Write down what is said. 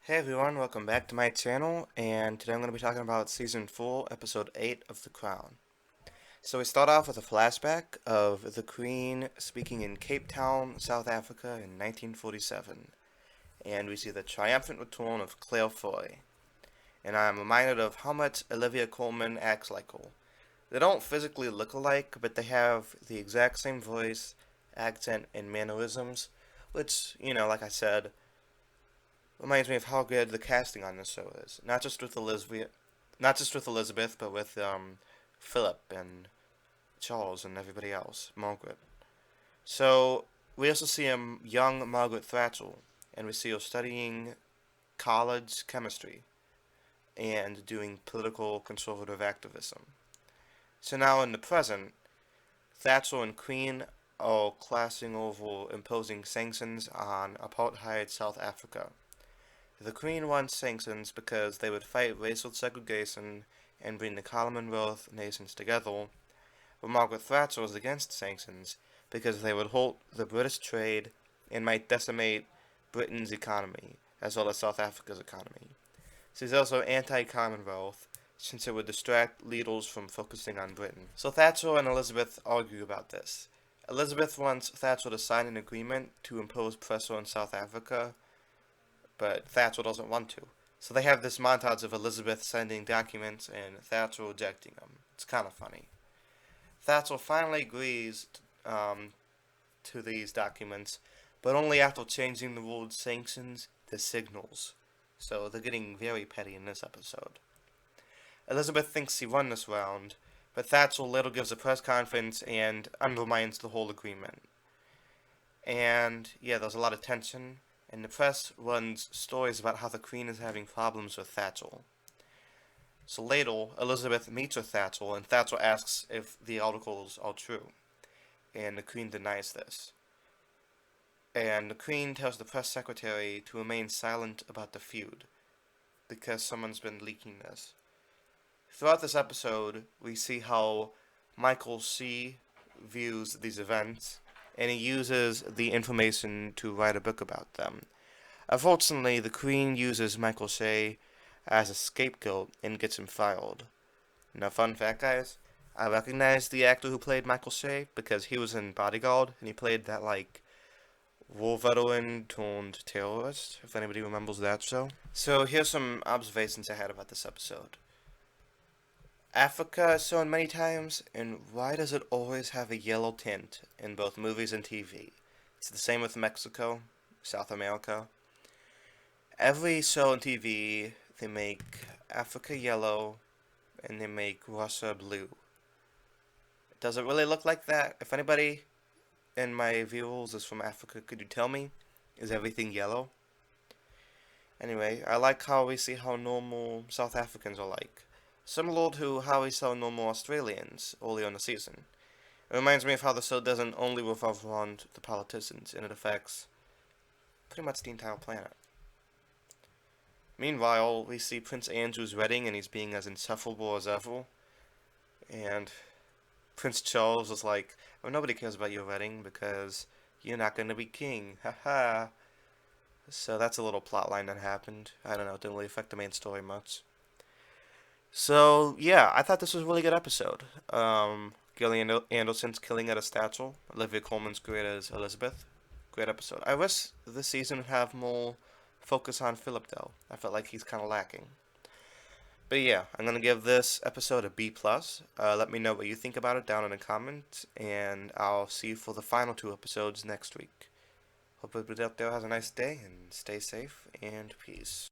Hey everyone, welcome back to my channel, and today I'm going to be talking about Season 4, Episode 8 of The Crown. So we start off with a flashback of the Queen speaking in Cape Town, South Africa in 1947, and we see the triumphant return of Claire Foy, and I'm reminded of how much Olivia Colman acts like her. They don't physically look alike, but they have the exact same voice, accent, and mannerisms, which, like I said, reminds me of how good the casting on this show is. Not just with Elizabeth, but with Philip and Charles and everybody else, Margaret. So we also see a young Margaret Thatcher, and we see her studying college chemistry and doing political conservative activism. So now in the present, Thatcher and Queen are clashing over imposing sanctions on apartheid South Africa. The Queen wants sanctions because they would fight racial segregation and bring the Commonwealth nations together, but Margaret Thatcher was against sanctions because they would halt the British trade and might decimate Britain's economy, as well as South Africa's economy. She's also anti-Commonwealth, since it would distract leaders from focusing on Britain. So Thatcher and Elizabeth argue about this. Elizabeth wants Thatcher to sign an agreement to impose pressure on South Africa, but Thatcher doesn't want to. So they have this montage of Elizabeth sending documents and Thatcher rejecting them. It's kind of funny. Thatcher finally agrees to these documents, but only after changing the word sanctions to signals. So they're getting very petty in this episode. Elizabeth thinks she won this round, but Thatcher later gives a press conference and undermines the whole agreement. And yeah, there's a lot of tension, and the press runs stories about how the Queen is having problems with Thatcher. So later, Elizabeth meets with Thatcher, and Thatcher asks if the articles are true, and the Queen denies this. And the Queen tells the press secretary to remain silent about the feud, because someone's been leaking this. Throughout this episode, we see how Michael C. views these events, and he uses the information to write a book about them. Unfortunately, the Queen uses Michael Shea as a scapegoat and gets him fired. Now, fun fact, guys, I recognize the actor who played Michael Shea because he was in Bodyguard, and he played that, war veteran turned terrorist, if anybody remembers that show. So, here's some observations I had about this episode. Africa is shown many times, and why does it always have a yellow tint in both movies and TV? It's the same with Mexico, South America. Every show on TV, they make Africa yellow, and they make Russia blue. Does it really look like that? If anybody in my viewers is from Africa, could you tell me? Is everything yellow? Anyway, I like how we see how normal South Africans are like. Similar to how we saw normal Australians earlier in the season. It reminds me of how the show doesn't only revolve around the politicians, and it affects pretty much the entire planet. Meanwhile, we see Prince Andrew's wedding, and he's being as insufferable as ever. And Prince Charles is like, oh, nobody cares about your wedding because you're not going to be king. Haha. So that's a little plot line that happened. I don't know, it didn't really affect the main story much. So, yeah, I thought this was a really good episode. Gillian Anderson's killing at a statue. Olivia Colman's great as Elizabeth. Great episode. I wish this season would have more focus on Philip, though. I felt like he's kind of lacking. But yeah, I'm going to give this episode a B+. Let me know what you think about it down in the comments, and I'll see you for the final 2 episodes next week. Hope everybody out there has a nice day, and stay safe, and peace.